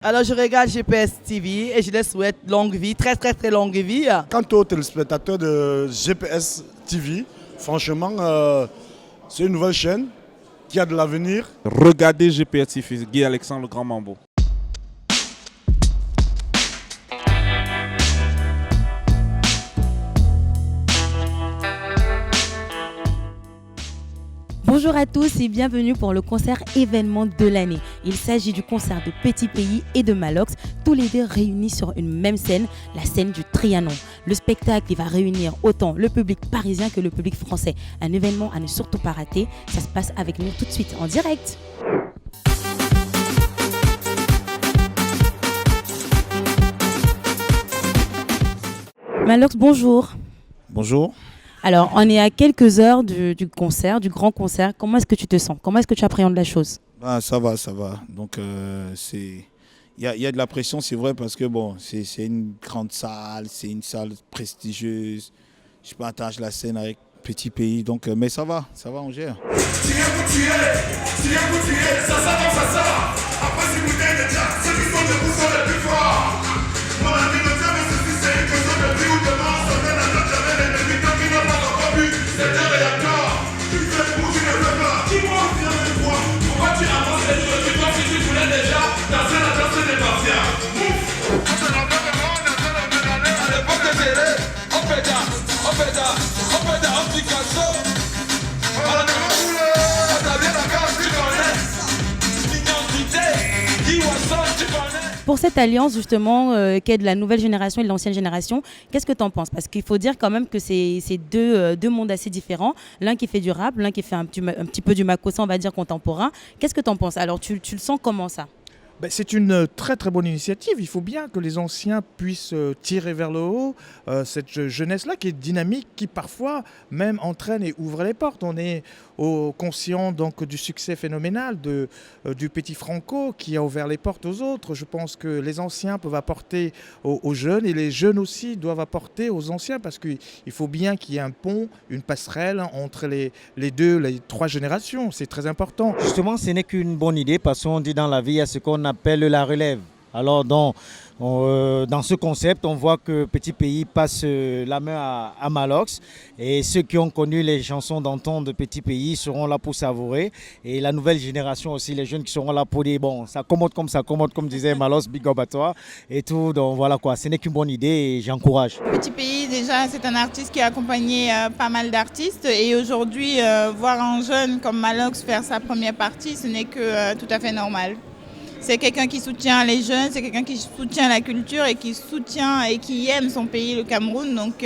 Alors je regarde GPS TV et je les souhaite longue vie, très très très longue vie. Quant aux téléspectateurs de GPS TV, franchement, c'est une nouvelle chaîne qui a de l'avenir. Regardez GPS TV, Guy Alexandre le Grand Mambo. Bonjour à tous et bienvenue pour le concert événement de l'année. Il s'agit du concert de Petit Pays et de Malox, tous les deux réunis sur une même scène, la scène du Trianon. Le spectacle va réunir autant le public parisien que le public français. Un événement à ne surtout pas rater. Ça se passe avec nous tout de suite en direct. Malox, bonjour. Bonjour. Alors, on est à quelques heures du concert, du grand concert. Comment est-ce que tu te sens? Comment est-ce que tu appréhendes la chose? Ça va, ça va. Donc, il y a de la pression, c'est vrai, parce que bon, c'est une grande salle, c'est une salle prestigieuse. Je partage la scène avec Petit Pays, donc, mais ça va, on gère. Tirez, ça s'avance, ça sort. Après, si vous êtes déjà, ceux qui sont debout sont les plus forts. Mon ami, ne tient que ceci, c'est une question de vie ou de mort. Sauter la note, j'avais l'ennemi, tant qu'il n'a pas encore vu. C'est un réacteur. Tu fais pour, tu ne fais pas. Dis-moi, viens avec moi. Pourquoi tu avances les choses? Tu vois, si tu voulais déjà danser la danse des martiens. Mouf! À l'époque de Zélé, on fait ça, on Picasso. Voilà, Pour cette alliance justement qui est de la nouvelle génération et de l'ancienne génération, qu'est-ce que tu en penses? Parce qu'il faut dire quand même que c'est deux mondes assez différents. L'un qui fait du rap, l'un qui fait un petit peu du makossa, on va dire contemporain. Qu'est-ce que tu en penses? Alors tu le sens comment ça? C'est une très très bonne initiative. Il faut bien que les anciens puissent tirer vers le haut cette jeunesse-là qui est dynamique, qui parfois même entraîne et ouvre les portes. On est conscient donc du succès phénoménal du petit Franco qui a ouvert les portes aux autres. Je pense que les anciens peuvent apporter aux jeunes et les jeunes aussi doivent apporter aux anciens parce qu'il faut bien qu'il y ait un pont, une passerelle entre les trois générations. C'est très important. Justement, ce n'est qu'une bonne idée parce qu'on dit dans la vie, il y a ce qu'on appelle la relève. Alors dans ce concept, on voit que Petit Pays passe la main à Malox et ceux qui ont connu les chansons d'antan de Petit Pays seront là pour savourer et la nouvelle génération aussi, les jeunes qui seront là pour dire bon, ça commode comme disait Malox, big up à toi et tout. Donc voilà quoi, ce n'est qu'une bonne idée et j'encourage. Petit Pays, déjà, c'est un artiste qui a accompagné pas mal d'artistes et aujourd'hui, voir un jeune comme Malox faire sa première partie, ce n'est que tout à fait normal. C'est quelqu'un qui soutient les jeunes, c'est quelqu'un qui soutient la culture et qui soutient et qui aime son pays, le Cameroun. Donc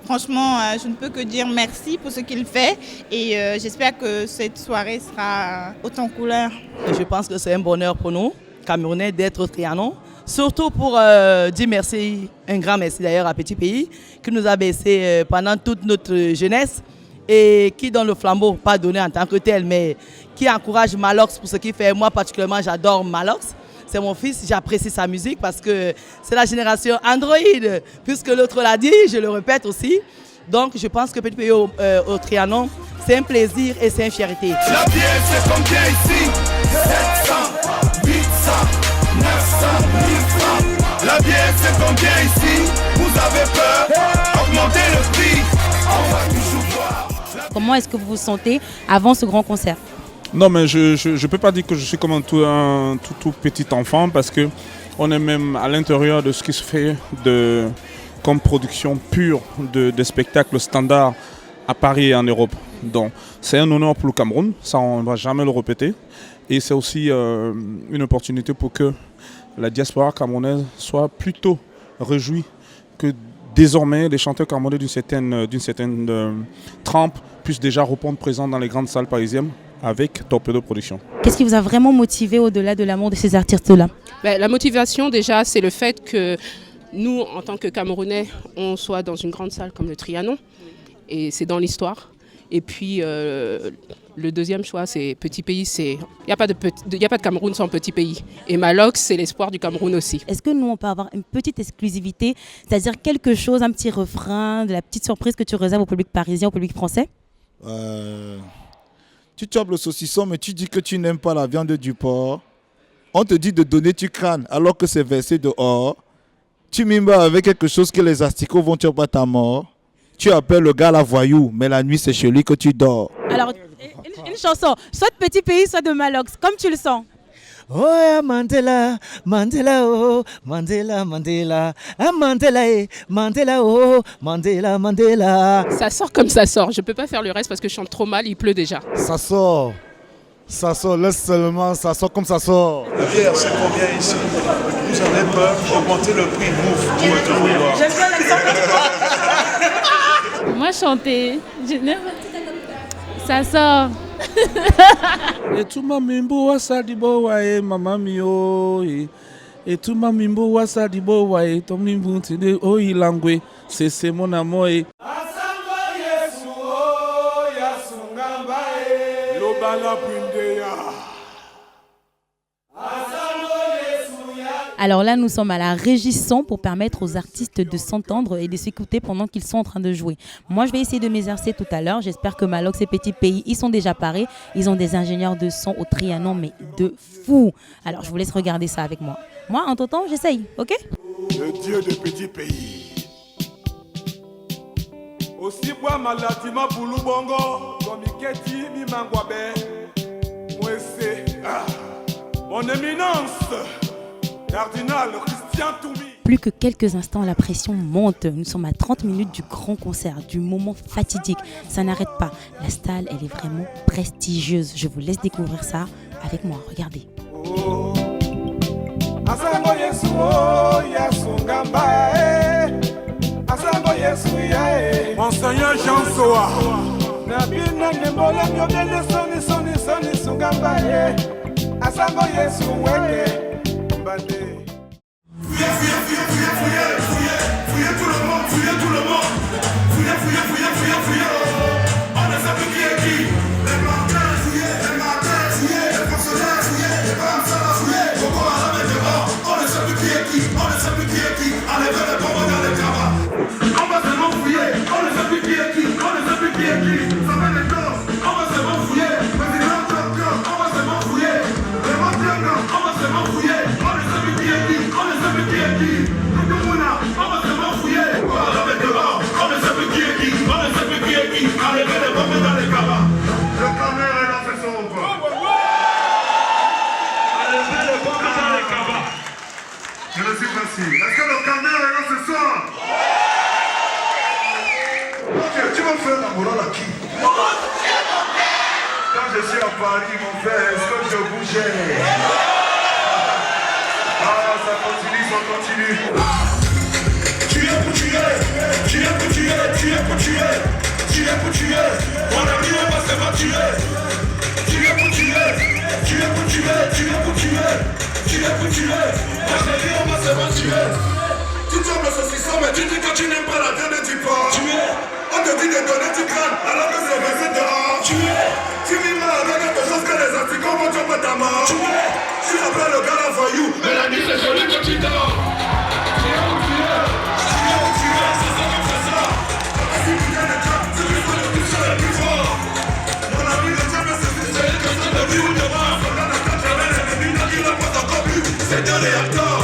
franchement, je ne peux que dire merci pour ce qu'il fait et j'espère que cette soirée sera autant couleur. Je pense que c'est un bonheur pour nous, Camerounais, d'être au Trianon. Surtout pour dire merci, un grand merci d'ailleurs à Petit Pays, qui nous a baissé pendant toute notre jeunesse et qui donne le flambeau, pas donné en tant que tel, mais qui encourage Malox pour ce qu'il fait. Moi particulièrement, j'adore Malox. C'est mon fils, j'apprécie sa musique parce que c'est la génération Android. Puisque l'autre l'a dit, je le répète aussi. Donc je pense que Petit Pays au Trianon, c'est un plaisir et c'est une fierté. La bière, c'est combien ici? 700, 800, 900, 1000 francs. La bière, c'est combien ici? Vous avez peur? Augmentez le prix. On va toujours voir. Comment est-ce que vous vous sentez avant ce grand concert? Non, mais je ne peux pas dire que je suis comme un tout petit enfant parce qu'on est même à l'intérieur de ce qui se fait comme production pure de spectacles standards à Paris et en Europe. Donc c'est un honneur pour le Cameroun, ça on ne va jamais le répéter. Et c'est aussi une opportunité pour que la diaspora camerounaise soit plutôt réjouie que désormais les chanteurs camerounais d'une certaine trempe puissent déjà répondre présents dans les grandes salles parisiennes avec Torpedo Production. Qu'est-ce qui vous a vraiment motivé au-delà de l'amour de ces artistes-là? La motivation déjà, c'est le fait que nous, en tant que Camerounais, on soit dans une grande salle comme le Trianon et c'est dans l'histoire. Et puis le deuxième choix, c'est Petit Pays. Il n'y a pas de Cameroun sans Petit Pays. Et Malox, c'est l'espoir du Cameroun aussi. Est-ce que nous, on peut avoir une petite exclusivité, c'est-à-dire quelque chose, un petit refrain, de la petite surprise que tu réserves au public parisien, au public français? Tu chopes le saucisson, mais tu dis que tu n'aimes pas la viande du porc. On te dit de donner, tu crânes, alors que c'est versé dehors. Tu mimes avec quelque chose que les asticots vont tuer pas ta mort. Tu appelles le gars la voyou, mais la nuit c'est chez lui que tu dors. Alors, une chanson, soit de Petit Pays, soit de Malox, comme tu le sens. Oh Mandela, Mandela, oh Mandela, Mandela, ah Mandela, Mandela, oh Mandela, Mandela. Ça sort comme ça sort. Je peux pas faire le reste parce que je chante trop mal, il pleut déjà. Ça sort, laisse seulement, ça sort comme ça sort. La bière, c'est combien ici? Vous avez peur, augmenter le prix, bouffe, pour votre vouloir. J'aime bien l'accent. Moi, chanter, ça sort. Et tout ma mimbo wasa dibo wae mama mio et tout ma mimbo wasa dibo wae tom mimbo tide o ilangwe c'est mon amour. Asango Yesu o yasunga mbae lobala pundeya. Alors là, nous sommes à la régie son pour permettre aux artistes de s'entendre et de s'écouter pendant qu'ils sont en train de jouer. Moi, je vais essayer de m'exercer tout à l'heure. J'espère que Malox et Petit Pays, ils sont déjà parés. Ils ont des ingénieurs de son au Trianon, mais de fou. Alors, je vous laisse regarder ça avec moi. Moi, en temps, j'essaye, ok? Le Dieu de Petit Pays. Aussi bois malatima boulou bongo, domiketi mi mangwabe, mwese, mon éminence, cardinal Christian Toumi. Plus que quelques instants, la pression monte. Nous sommes à 30 minutes du grand concert, du moment fatidique. Ça n'arrête pas. La salle, elle est vraiment prestigieuse. Je vous laisse découvrir ça avec moi. Regardez. Asango Yesu o yasunga mbae. Asango Yesu yae. Monseigneur Jean Soa. Nabina nembola myogene soni sunga mbae. Asango Yesu weke mbande. Fouillez tout le monde. Fouillez. On ne sait plus qui est qui. Les blancs, fouillez. Les marqués, fouillez. Les fonctionnaires, fouillez. Les femmes, ça va fouiller. Boko Haram est dehors. On ne sait plus qui est qui. Enlevez les bombes dans les cabas. On va seulement fouiller. On ne sait plus qui est qui. Ça fait des corps. On va seulement fouiller. Président Tokyo. On va seulement fouiller. Les Montiangos. On va seulement fouiller. On ne sait plus qui est qui. On va seulement fouiller. Boko Haram est dehors. On ne sait plus qui est qui. Enlevez les bombes dans les cabas. Le caméra est là, c'est son repas. Enlevez les bombes dans les cabas. Je le suis facile. Est-ce que le caméra est là ce soir? Ok, tu vas faire la morale à qui? Quand je suis à Paris, mon frère, est-ce que je bougeais? Ah, ça continue. Tu es pour tuer. Mon ami, on va se faire tuer. Tu es pour tuer. Moi, j'ai dit, on va se faire tuer. Tu tombes le saucisson, mais tu dis que tu n'aimes pas la viande du porc. On te dit de donner du crâne, alors que c'est versé dehors. Tu mimes avec quelque chose que les anticorps vont tuer ta mort. Tu appelles le gars la voyou, mais la nuit c'est celui que tu dors. Tu es où tu es, c'est ça comme c'est ça. Si tu viens de toi, c'est plus fort, le plus cher, le plus fort. Mon ami, le diable, c'est celui que tu devais ou devant. Dans la tête, j'avais les ennemis, qui n'ont pas encore plus. C'est de réacteur.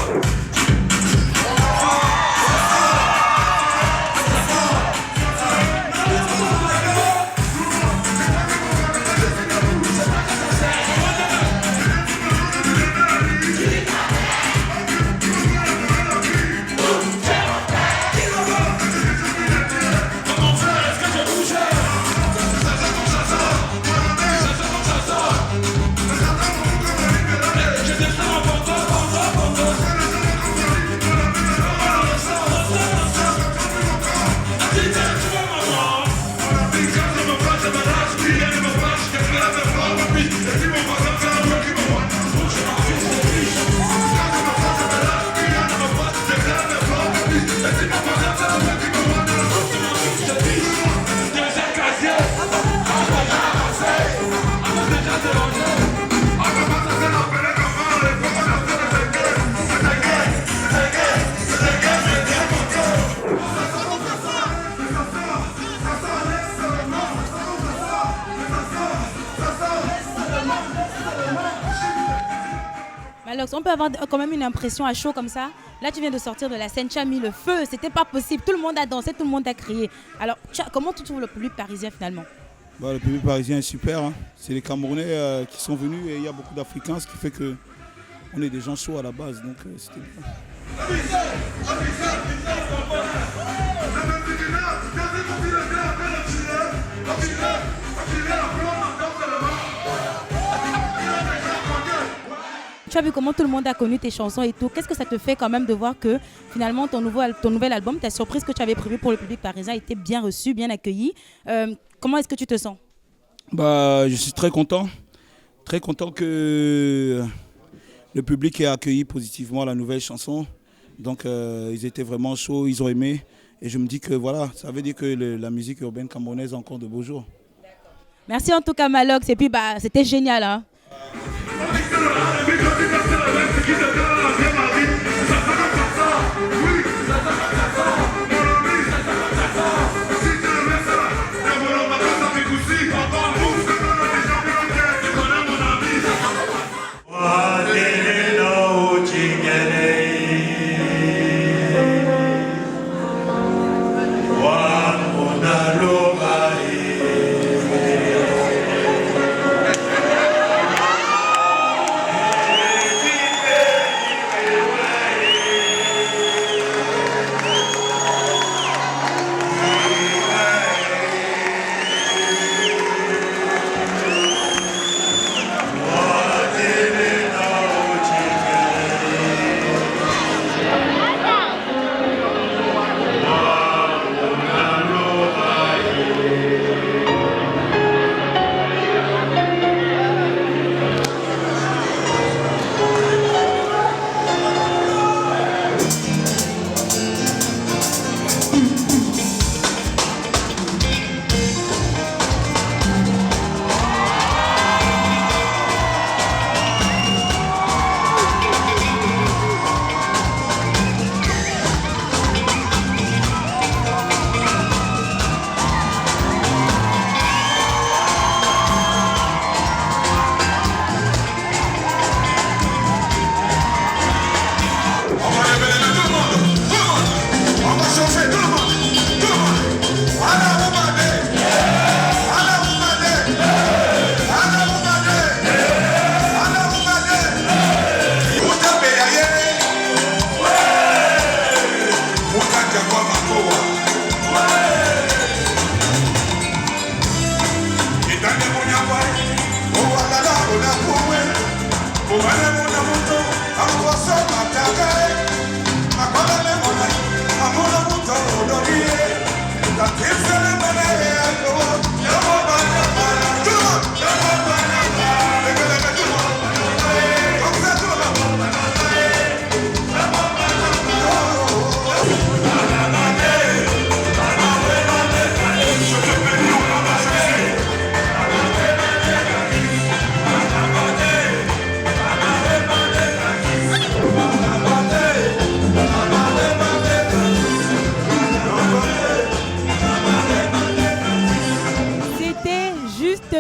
peut avoir quand même une impression à chaud comme ça. Là, tu viens de sortir de la scène, tu as mis le feu, c'était pas possible. Tout le monde a dansé, tout le monde a crié. Alors, comment tu trouves le public parisien finalement? Le public parisien est super. Hein. C'est les Camerounais qui sont venus et il y a beaucoup d'Africains, ce qui fait qu'on est des gens chauds à la base. Donc, c'était bien. Tu as vu comment tout le monde a connu tes chansons et tout. Qu'est-ce que ça te fait quand même de voir que finalement ton nouvel album, ta surprise que tu avais prévue pour le public parisien a été bien reçue, bien accueillie. Comment est-ce que tu te sens? Je suis très content que le public ait accueilli positivement la nouvelle chanson. Donc ils étaient vraiment chauds, ils ont aimé. Et je me dis que voilà, ça veut dire que la musique urbaine camerounaise a encore de beaux jours. Merci en tout cas Malox. Et puis c'était génial. Hein.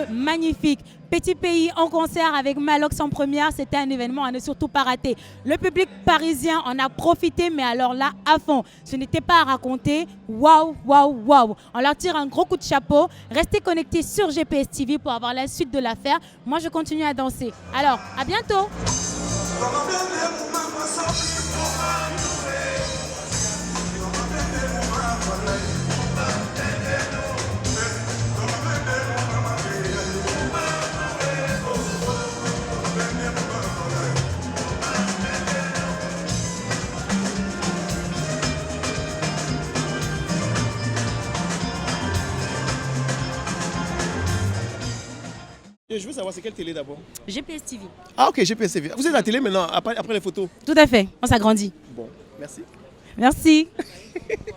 Magnifique. Petit Pays en concert avec Malox en première, c'était un événement à ne surtout pas rater. Le public parisien en a profité, mais alors là, à fond. Ce n'était pas à raconter. Waouh, waouh, waouh. On leur tire un gros coup de chapeau. Restez connectés sur GPS TV pour avoir la suite de l'affaire. Moi, je continue à danser. Alors, à bientôt. Je veux savoir, c'est quelle télé d'abord? GPS TV. Ah ok, GPS TV. Vous êtes à la télé maintenant, après les photos? Tout à fait, on s'agrandit. Bon, merci. Merci.